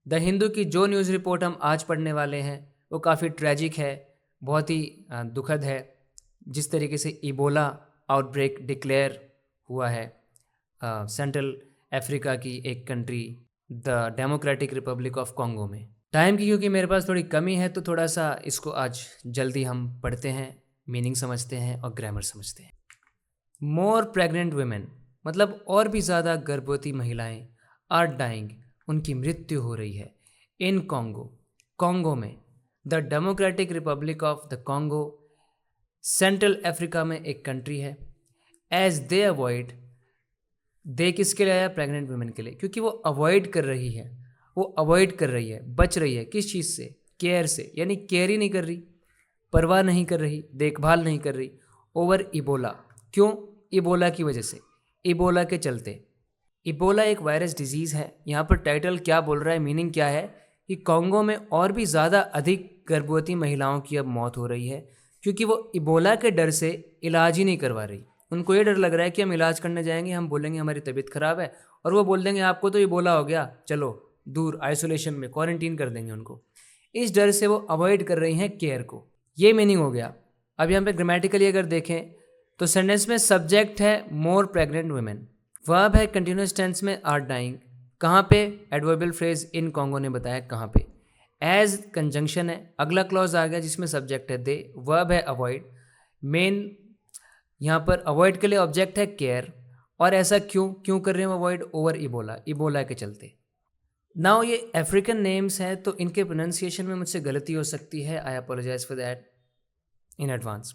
The Hindu की जो news report हम आज पढ़ने वाले हैं वो काफ़ी ट्रेजिक है, बहुत ही दुखद है। जिस तरीके से इबोला आउटब्रेक डिक्लेयर हुआ है सेंट्रल अफ्रीका की एक country the democratic Republic of Congo में। टाइम की क्योंकि मेरे पास थोड़ी कमी है तो थोड़ा सा इसको आज जल्दी हम पढ़ते हैं, मीनिंग समझते हैं और ग्रामर समझते हैं। मोर प्रेग्नेंट वुमेन मतलब और भी ज़्यादा गर्भवती महिलाएं आर डाइंग, उनकी मृत्यु हो रही है। इन कॉन्गो, कॉन्गो में, the democratic Republic of the Congo central Africa में एक कंट्री है। एज दे अवॉइड, दे किसके लिए आया? प्रेग्नेंट वुमेन के लिए, क्योंकि वो अवॉइड कर रही है, वो अवॉइड कर रही है, बच रही है। किस चीज़ से? केयर से, यानी केयर ही नहीं कर रही, परवाह नहीं कर रही, देखभाल नहीं कर रही। ओवर इबोला, क्यों? इबोला की वजह से, इबोला के चलते। इबोला एक वायरस डिजीज़ है। यहाँ पर टाइटल क्या बोल रहा है, मीनिंग क्या है कि कॉन्गो में और भी ज़्यादा अधिक गर्भवती महिलाओं की अब मौत हो रही है, क्योंकि वो इबोला के डर से इलाज ही नहीं करवा रही। उनको ये डर लग रहा है कि हम इलाज करने जाएंगे, हम बोलेंगे हमारी तबीयत ख़राब है, और वो बोल देंगे आपको तो इबोला हो गया, चलो दूर आइसोलेशन में क्वारंटीन कर देंगे उनको। इस डर से वो अवॉइड कर रही हैं केयर को। ये मीनिंग हो गया। अब यहाँ पे ग्रामेटिकली अगर देखें तो सेंटेंस में सब्जेक्ट है मोर प्रेग्नेंट वुमेन, वर्ब है कंटिन्यूस टेंस में आर डाइंग। कहाँ पे? एडवर्बियल फ्रेज इन कॉन्गो ने बताया कहाँ पे। एज कंजंक्शन है, अगला क्लॉज आ गया जिसमें सब्जेक्ट है दे, वर्ब है अवॉइड। मेन यहाँ पर अवॉइड के लिए ऑब्जेक्ट है केयर। और ऐसा क्यों क्यों कर रहे हैं अवॉइड? ओवर इबोला, इबोला के चलते। नाउ ये अफ्रीकन नेम्स हैं तो इनके प्रोनाउंसिएशन में मुझसे गलती हो सकती है, I apologise for that in advance.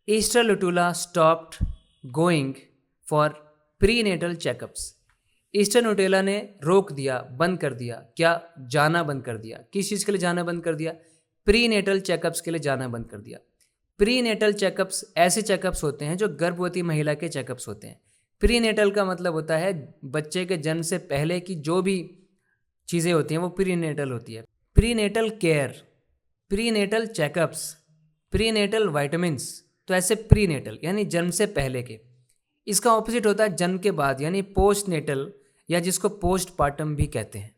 Esther Lutula stopped going for prenatal checkups. Esther Nutela ने रोक दिया, बंद कर दिया, क्या? जाना बंद कर दिया। किस चीज़ के लिए जाना बंद कर दिया? प्रीनेटल चेकअप्स के लिए जाना बंद कर दिया। प्रीनेटल चेकअप्स ऐसे चेकअप्स होते हैं जो गर्भवती महिला के चेकअप्स होते हैं। प्रीनेटल का मतलब होता है बच्चे के जन्म से पहले की जो भी चीज़ें होती हैं वो प्रीनेटल होती है। Prenatal care, prenatal checkups, prenatal vitamins, तो ऐसे प्रीनेटल यानी जन्म से पहले के। इसका ऑपोजिट होता है जन्म के बाद, यानी पोस्ट नेटल, या जिसको पोस्ट पार्टम भी कहते हैं।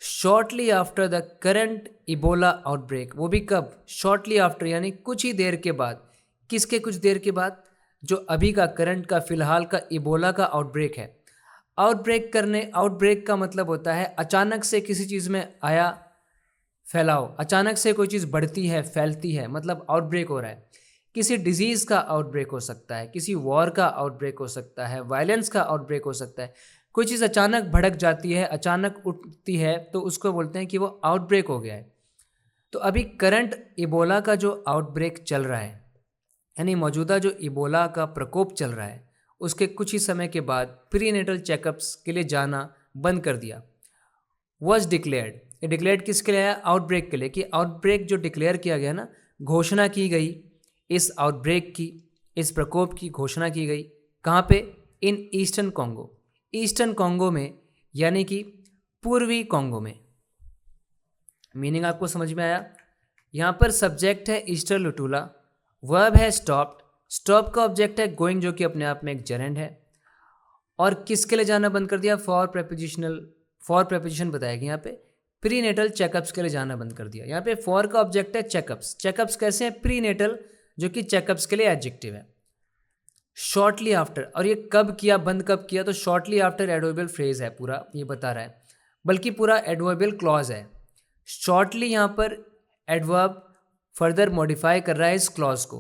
Shortly after the current Ebola outbreak, वो भी कब? शॉर्टली आफ्टर यानी कुछ ही देर के बाद। किसके कुछ देर के बाद? जो अभी का करंट का फिलहाल का इबोला का आउटब्रेक है। आउटब्रेक का मतलब होता है अचानक से किसी चीज़ में आया फैलाव, अचानक से कोई चीज़ बढ़ती है, फैलती है, मतलब आउटब्रेक हो रहा है। किसी डिजीज़ का आउटब्रेक हो सकता है, किसी वॉर का आउटब्रेक हो सकता है, वायलेंस का आउटब्रेक हो सकता है। कोई चीज़ अचानक भड़क जाती है, अचानक उठती है, तो उसको बोलते हैं कि वो आउटब्रेक हो गया है। तो अभी करंट इबोला का जो आउटब्रेक चल रहा है, यानी मौजूदा जो इबोला का प्रकोप चल रहा है, उसके कुछ ही समय के बाद प्रीनेटल चेकअप्स के लिए जाना बंद कर दिया। वॉज डिक्लेयर्ड, ये डिक्लेयर्ड किसके लिए आया? आउटब्रेक के लिए। कि आउटब्रेक जो डिक्लेयर किया गया ना, घोषणा की गई इस आउटब्रेक की, इस प्रकोप की घोषणा की गई। कहाँ पे? In eastern Congo, eastern Congo में, यानी कि पूर्वी कॉन्गो में। मीनिंग आपको समझ में आया? यहाँ पर सब्जेक्ट है ईस्टर लुटुला, वर्ब है स्टॉप्ड, स्टॉप का ऑब्जेक्ट है गोइंग जो कि अपने आप में एक जेरेंड है। और किसके लिए जाना बंद कर दिया? फॉर प्रेपोजिशन बताएगी यहाँ पे, प्रीनेटल चेकअप्स के लिए जाना बंद कर दिया। यहाँ पे फॉर का ऑब्जेक्ट है चेकअप्स। चेकअप्स कैसे हैं? प्रीनेटल, जो कि चेकअप्स के लिए एडजेक्टिव है। शॉर्टली आफ्टर, और ये कब किया, बंद कब किया? तो शॉर्टली आफ्टर एडवर्बियल फ्रेज है, पूरा ये बता रहा है, बल्कि पूरा एडवर्बियल क्लॉज है। शॉर्टली यहाँ पर एडवर्ब फर्दर मॉडिफाई कर रहा है इस क्लॉज को,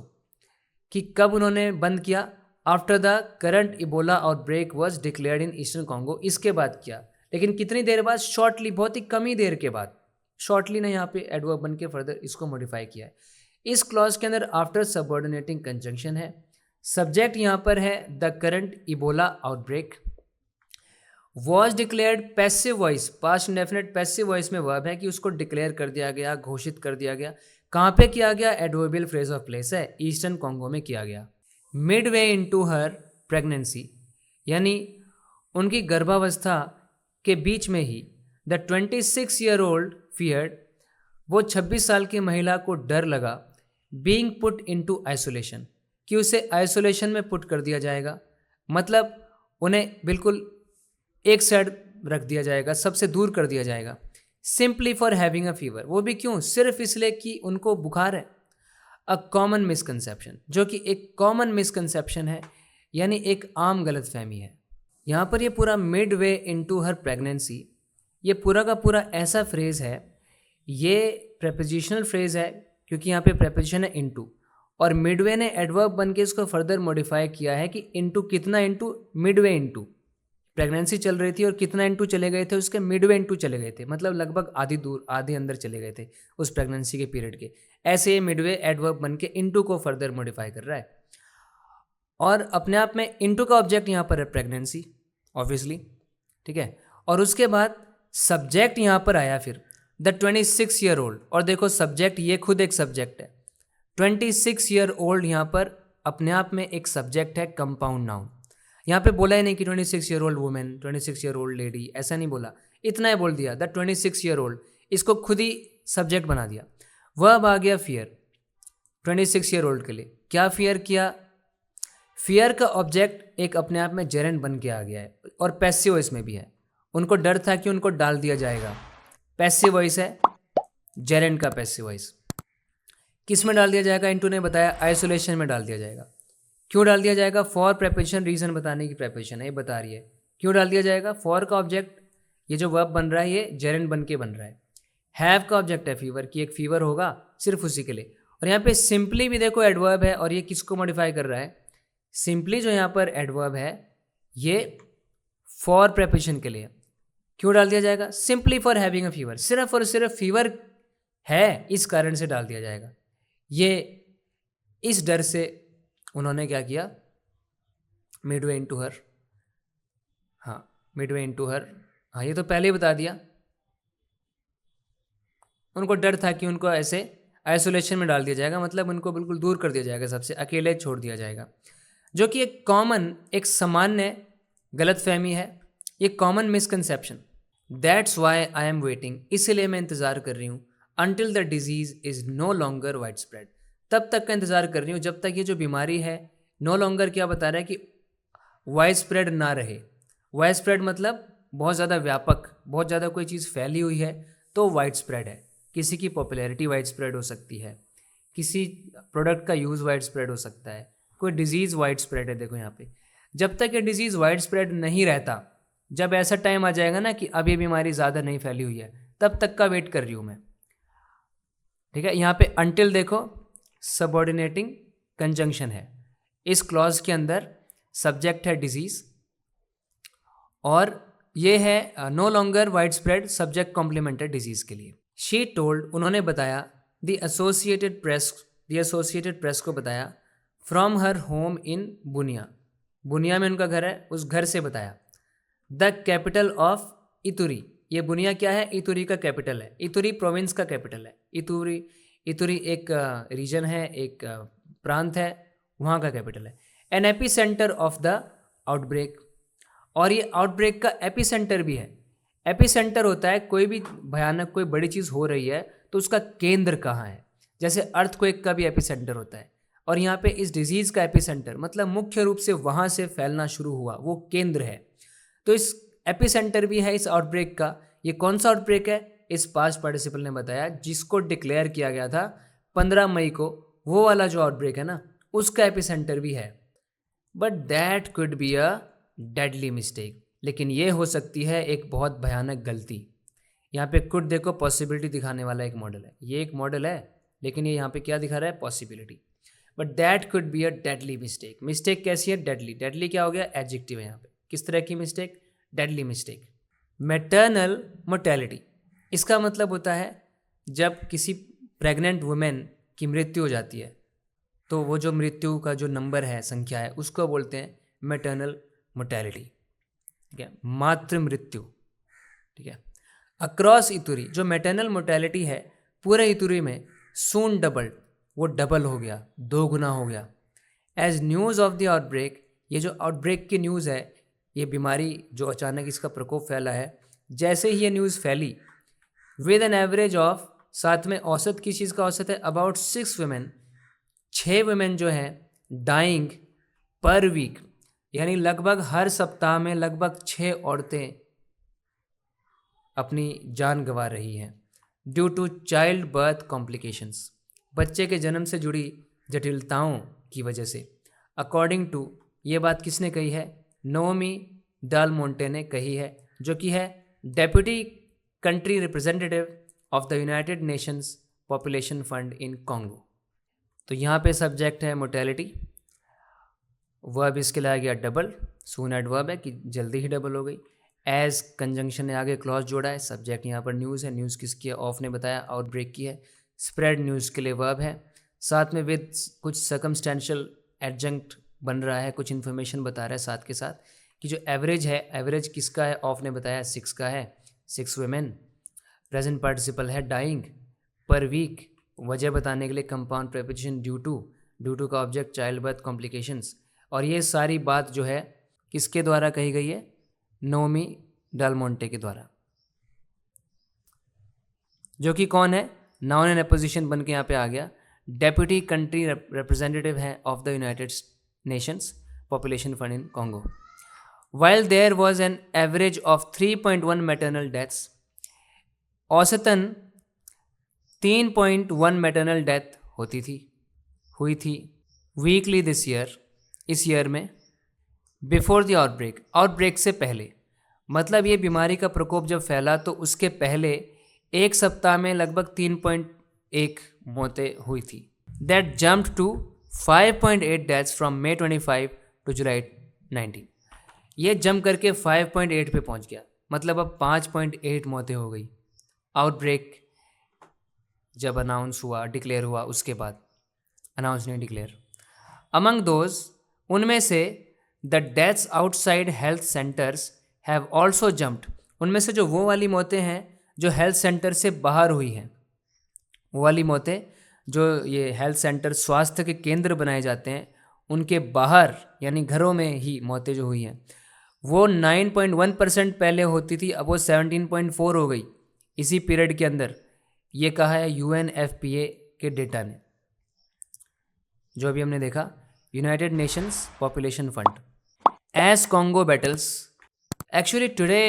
कि कब उन्होंने बंद किया? After the current Ebola outbreak was declared in eastern Congo, इसके बाद किया। लेकिन कितनी देर बाद? शॉर्टली, बहुत ही कम ही देर के बाद। शॉर्टली ने यहाँ पे एडवर्ब बन के फर्दर इसको मॉडिफाई किया है। इस क्लॉज के अंदर आफ्टर सबऑर्डिनेटिंग कंजंक्शन है। सब्जेक्ट यहाँ पर है the current Ebola outbreak. Was declared passive voice, past indefinite passive voice में वर्ब है कि उसको डिक्लेयर कर दिया गया, घोषित कर दिया गया। कहाँ पे किया गया? एडवर्बियल फ्रेज ऑफ प्लेस है, ईस्टर्न कॉन्गो में किया गया। Mid way into her pregnancy, यानी उनकी गर्भावस्था के बीच में ही, द 26-year-old फियर्ड, वो 26 साल की महिला को डर लगा, बीइंग पुट इनटू आइसोलेशन, कि उसे आइसोलेशन में पुट कर दिया जाएगा। मतलब उन्हें बिल्कुल एक साइड रख दिया जाएगा, सबसे दूर कर दिया जाएगा, simply for having a fever. वो भी क्यों? सिर्फ इसलिए कि उनको बुखार है। अ कॉमन मिसकंसेप्शन, जो कि एक कॉमन मिसकंसेप्शन है, यानी एक आम गलतफहमी है। यहाँ पर ये पूरा mid way into her pregnancy, ये पूरा का पूरा ऐसा फ्रेज है, ये प्रेपोजिशनल फ्रेज है क्योंकि यहाँ पे प्रेपोजिशन है इनटू, और मिडवे ने एडवर्ब बन के इसको फर्दर मॉडिफाई किया है कि इनटू कितना, इनटू मिडवे इनटू। प्रेगनेंसी चल रही थी और कितना इनटू चले गए थे उसके, मिडवे इनटू चले गए थे, मतलब लगभग आधी दूर, आधे अंदर चले गए थे उस प्रेगनेंसी के पीरियड के। ऐसे ये मिडवे एडवर्ब बन के इनटू को फर्दर मॉडिफाई कर रहा है, और अपने आप में इनटू का ऑब्जेक्ट यहाँ पर है प्रेगनेंसी, ऑब्वियसली, ठीक है। और उसके बाद सब्जेक्ट यहाँ पर आया फिर द 26 ईयर ओल्ड, और देखो सब्जेक्ट ये खुद एक सब्जेक्ट है। 26 ईयर ओल्ड यहाँ पर अपने आप में एक सब्जेक्ट है, कंपाउंड नाउन। यहाँ पे बोला ही नहीं कि 26 year old women, 26 year old lady, ऐसा नहीं बोला, इतना ही बोल दिया द 26 ईयर ओल्ड, इसको खुद ही सब्जेक्ट बना दिया। वह अब आ गया फियर 26 ईयर ओल्ड के लिए। क्या फियर किया? फियर का ऑब्जेक्ट एक अपने आप में जेरेंड बन के आ गया है, और पैसिव वॉइस में भी है। उनको डर था कि उनको डाल दिया जाएगा, पैसिव वॉइस है, जेरेंड का पैसिव वॉइस। किस में डाल दिया जाएगा? इनटू ने बताया आइसोलेशन में डाल दिया जाएगा। क्यों डाल दिया जाएगा? फॉर प्रेपोजिशन, रीजन बताने की प्रेपोजिशन है, ये बता रही है क्यों डाल दिया जाएगा। फॉर का ऑब्जेक्ट, ये जो वर्ब बन रहा है ये जेरेंड बन के बन रहा है। हैव का ऑब्जेक्ट है फीवर, की एक फीवर होगा सिर्फ उसी के लिए। और यहाँ पे सिंपली भी देखो एडवर्ब है, और ये किसको मॉडिफाई कर रहा है? सिंपली जो यहाँ पर एडवर्ब है ये फॉर प्रेपोजिशन के लिए। क्यों डाल दिया जाएगा? Simply for having a fever, सिर्फ और सिर्फ फीवर है इस कारण से डाल दिया जाएगा। ये इस डर से उन्होंने क्या किया? मिडवे इनटू हर, हाँ मिडवे इनटू हर, हाँ ये तो पहले ही बता दिया। उनको डर था कि उनको ऐसे आइसोलेशन में डाल दिया जाएगा, मतलब उनको बिल्कुल दूर कर दिया जाएगा, सबसे अकेले छोड़ दिया जाएगा, जो कि एक कॉमन, एक सामान्य गलतफहमी है, ये common misconception. That's why I am waiting, इसलिए मैं इंतज़ार कर रही हूँ, until the disease is no longer wide spread, तब तक का इंतज़ार कर रही हूँ जब तक ये जो बीमारी है नो लॉन्गर, क्या बता रहा है कि वाइड स्प्रेड ना रहे। वाइड स्प्रेड मतलब बहुत ज़्यादा व्यापक, बहुत ज़्यादा कोई चीज़ फैली हुई है तो वाइड स्प्रेड है। किसी की पॉपुलैरिटी वाइड स्प्रेड हो सकती है, किसी प्रोडक्ट का यूज़ वाइड स्प्रेड हो सकता है, कोई डिजीज़ वाइड स्प्रेड है। देखो यहाँ पे, जब तक ये डिजीज़ वाइड स्प्रेड नहीं रहता, जब ऐसा टाइम आ जाएगा ना कि अब ये बीमारी ज़्यादा नहीं फैली हुई है, तब तक का वेट कर रही हूँ मैं, ठीक है। यहाँ पे अनटिल देखो सबऑर्डिनेटिंग कंजंक्शन है, इस क्लॉज के अंदर सब्जेक्ट है डिजीज़, और ये है no longer wide spread, subject complement है डिजीज़ के लिए। शी टोल्ड, उन्होंने बताया, द एसोसिएटेड प्रेस को बताया, फ्रॉम हर होम इन बुनिया, बुनिया में उनका घर है, उस घर से बताया, द कैपिटल ऑफ इतुरी, ये बुनिया क्या है? इतुरी का कैपिटल है, इतुरी प्रोविंस का कैपिटल है। इतुरी एक रीजन है, एक प्रांत है, वहाँ का कैपिटल है। An AP centre of the outbreak, और ये आउटब्रेक का एपी सेंटर भी है। एपी सेंटर होता है कोई भी भयानक, कोई बड़ी चीज़ हो रही है तो उसका केंद्र कहाँ है, जैसे अर्थक्वेक का भी एपी सेंटर होता है, और यहाँ पे इस डिजीज़ का एपी सेंटर मतलब मुख्य रूप से वहाँ से फैलना शुरू हुआ, वो केंद्र है। तो इस एपी सेंटर भी है इस आउटब्रेक का। ये कौन सा आउटब्रेक है? इस पास्ट पार्टिसिपल ने बताया, जिसको डिक्लेयर किया गया था 15 मई को, वो वाला जो आउटब्रेक है ना, उसका एपी सेंटर भी है। But that could be a deadly mistake, लेकिन ये हो सकती है एक बहुत भयानक गलती। यहाँ पे कुड देखो पॉसिबिलिटी दिखाने वाला एक मॉडल है, ये एक मॉडल है, लेकिन ये यहाँ पे क्या दिखा रहा है? Possibility. But that could be a deadly mistake. Mistake कैसी है? डेडली। डेडली क्या हो गया? एडजेक्टिव है यहाँ पे। किस तरह की mistake? Deadly mistake. Maternal mortality, इसका मतलब होता है जब किसी प्रेग्नेंट वुमेन की मृत्यु हो जाती है, तो वो जो मृत्यु का जो नंबर है, संख्या है, उसको बोलते हैं मैटरनल मोर्टेलिटी, ठीक है, मातृ मृत्यु, ठीक है। अक्रॉस इतुरी, जो मैटरनल मोर्टेलिटी है पूरे इतुरी में, सून डबल, वो डबल हो गया, 2 गुना हो गया। As news of the outbreak, ये जो आउटब्रेक की न्यूज़ है, ये बीमारी जो अचानक इसका प्रकोप फैला है, जैसे ही ये न्यूज़ फैली, विद एन एवरेज ऑफ, साथ में औसत, किस चीज़ का औसत है? अबाउट 6 वुमेन, 6 वुमेन जो हैं डाइंग पर वीक, यानी लगभग हर सप्ताह में लगभग 6 औरतें अपनी जान गंवा रही हैं due to child birth complications, बच्चे के जन्म से जुड़ी जटिलताओं की वजह से। अकॉर्डिंग टू, ये बात किसने कही है? नोमी डेल मोंटे ने कही है, जो कि है deputy country representative of the United Nations Population Fund in Congo. तो यहाँ पे सब्जेक्ट है मोर्टेलिटी, वर्ब इसके लिए आ गया डबल, सून एडवर्ब है कि जल्दी ही डबल हो गई। एज कंजंक्शन ने आगे क्लॉज जोड़ा है, सब्जेक्ट यहाँ पर न्यूज़ है, न्यूज़ किसकी है? ऑफ ने बताया, आउटब्रेक की है। स्प्रेड न्यूज़ के लिए वर्ब है, साथ में विद कुछ सर्कमस्टेंशियल एडजंक्ट बन रहा है, कुछ इन्फॉर्मेशन बता रहा है साथ के साथ कि जो एवरेज है, एवरेज किसका है? ऑफ ने बताया 6 का है, 6 वुमेन। प्रेजेंट पार्टिसिपल है डाइंग, पर वीक वजह बताने के लिए कंपाउंड प्रेपोजिशन ड्यू टू का ऑब्जेक्ट चाइल्ड बर्थ कॉम्प्लिकेशंस। और ये सारी बात जो है किसके द्वारा कही गई है? नोमी डेल मोंटे के द्वारा, जो कि कौन है? नाउन एंड अपोजिशन बन के यहाँ पे आ गया। डेप्यूटी कंट्री रिप्रेजेंटेटिव है of the United Nations Population Fund in Congo. While there was an average of 3.1 maternal deaths, औसतन 3.1 मैटरनल डेथ हुई थी वीकली दिस ईयर, इस ईयर में। बिफोर द आउटब्रेक से पहले, मतलब ये बीमारी का प्रकोप जब फैला तो उसके पहले एक सप्ताह में लगभग 3.1 मौतें हुई थी। That jumped to 5.8 deaths from May 25 to July 19। ये जंप करके 5.8 पे पहुंच गया, मतलब अब 5.8 मौतें हो गई आउटब्रेक जब अनाउंस हुआ, डिक्लेयर हुआ, उसके बाद अनाउंस नहीं, डिक्लेयर। अमंग दोज, उनमें से the deaths outside health centres have also jumped, उनमें से जो वो वाली मौतें हैं जो हेल्थ सेंटर से बाहर हुई हैं, वो वाली मौतें जो ये हेल्थ सेंटर स्वास्थ्य के केंद्र बनाए जाते हैं उनके बाहर यानी घरों में ही मौतें जो हुई हैं, वो 9.1% पहले होती थी, अब वो 17.4 हो गई इसी पीरियड के अंदर। ये कहा है UNFPA के डेटा ने, जो अभी हमने देखा, United Nations Population Fund. As Congo battles, actually today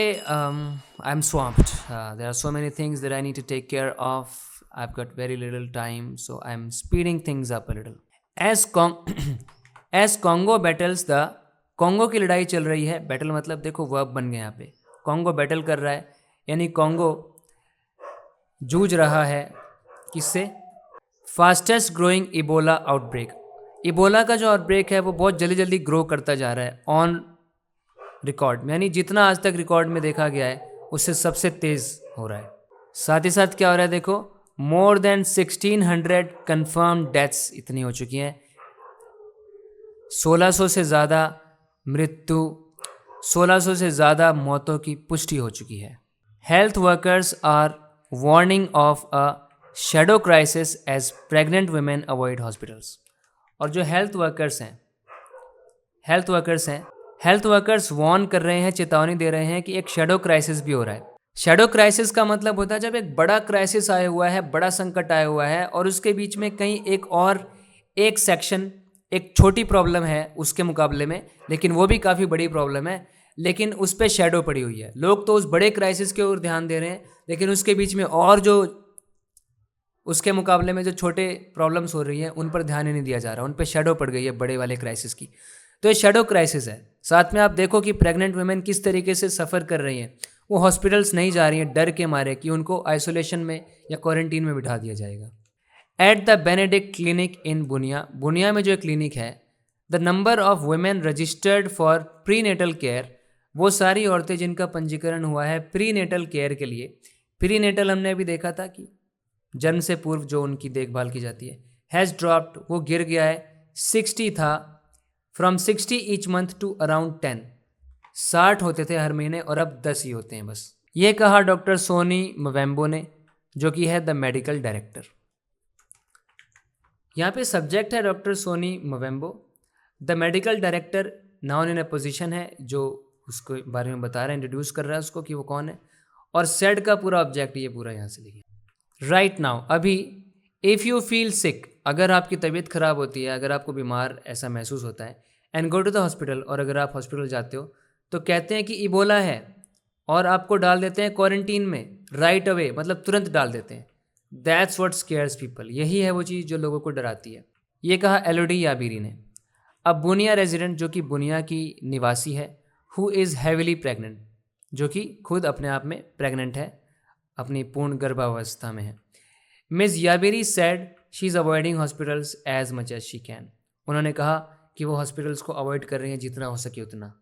I'm swamped. There are so many things that I need to take care of. I've got very little time, so I'm speeding things up a little. as Congo battles the, Congo की लड़ाई चल रही है, battle मतलब देखो verb बन गया यहाँ पे, कॉन्गो बैटल कर रहा है यानी कॉन्गो जूझ रहा है किससे? Fastest growing Ebola outbreak. Ebola का जो आउटब्रेक है वो बहुत जल्दी जल्दी ग्रो करता जा रहा है ऑन रिकॉर्ड, यानी जितना आज तक रिकॉर्ड में देखा गया है उससे सबसे तेज़ हो रहा है। साथ ही साथ क्या हो रहा है देखो, मोर देन 1600 कन्फर्म डेथ्स इतनी हो चुकी हैं, 1600 से ज़्यादा मृत्यु, 1600 से ज़्यादा मौतों की पुष्टि हो चुकी है। Health workers are warning of a shadow crisis as pregnant women avoid hospitals. और जो हेल्थ वर्कर्स वार्न कर रहे हैं, चेतावनी दे रहे हैं कि एक शैडो क्राइसिस भी हो रहा है। शैडो क्राइसिस का मतलब होता है जब एक बड़ा क्राइसिस आया हुआ है, बड़ा संकट आया हुआ है और उसके बीच में कहीं एक सेक्शन, एक छोटी प्रॉब्लम है उसके मुकाबले में, लेकिन वो भी काफ़ी बड़ी प्रॉब्लम है, लेकिन उस पर शैडो पड़ी हुई है। लोग तो उस बड़े क्राइसिस की ओर ध्यान दे रहे हैं, लेकिन उसके बीच में और जो उसके मुकाबले में जो छोटे प्रॉब्लम्स हो रही हैं उन पर ध्यान ही नहीं दिया जा रहा, उन पर शैडो पड़ गई है बड़े वाले क्राइसिस की। तो ये शैडो क्राइसिस है। साथ में आप देखो कि प्रेग्नेंट वुमेन किस तरीके से सफ़र कर रही हैं, वो हॉस्पिटल्स नहीं जा रही हैं डर के मारे कि उनको आइसोलेशन में या क्वारंटीन में बिठा दिया जाएगा। At the Benedict clinic in Bunia में जो क्लिनिक है, the number of women registered for prenatal care, वो सारी औरतें जिनका पंजीकरण हुआ है प्री नेटल केयर के लिए, प्री नेटल हमने अभी देखा था कि जन्म से पूर्व जो उनकी देखभाल की जाती है, हैज़ ड्रॉप्ड, वो गिर गया है, 60 था, from 60 each month to around 10, 60 होते थे हर महीने और अब 10 ही होते हैं बस। ये कहा डॉक्टर सोनी मवेम्बो ने, जो कि है द मेडिकल डायरेक्टर। यहाँ पे सब्जेक्ट है doctor Soni Mwembo, the medical director known in a position है जो उसको बारे में बता रहा है, इंट्रोड्यूस कर रहा है उसको कि वो कौन है, और सेड का पूरा ऑब्जेक्ट ये पूरा यहाँ से लिखिए। राइट नाउ, अभी, इफ़ यू फील सिक, अगर आपकी तबीयत ख़राब होती है, अगर आपको बीमार ऐसा महसूस होता है, and go to the hospital, और अगर आप हॉस्पिटल जाते हो तो कहते हैं कि इबोला है, और आपको डाल देते हैं क्वारंटीन में राइट अवे, मतलब तुरंत डाल देते हैं। That's what scares people. यही है वो चीज़ जो लोगों को डराती है। ये कहा एलोडी याबीरी ने। अब बुनिया रेजिडेंट, जो कि बुनिया की निवासी है, हु इज़ हैविली प्रेग्नेंट, जो कि खुद अपने आप में प्रेग्नेंट है, अपनी पूर्ण गर्भावस्था में है। Miss Yabiri said she is avoiding hospitals as much as she can. उन्होंने कहा कि वो हॉस्पिटल्स को अवॉइड कर रही हैं जितना हो सके उतना।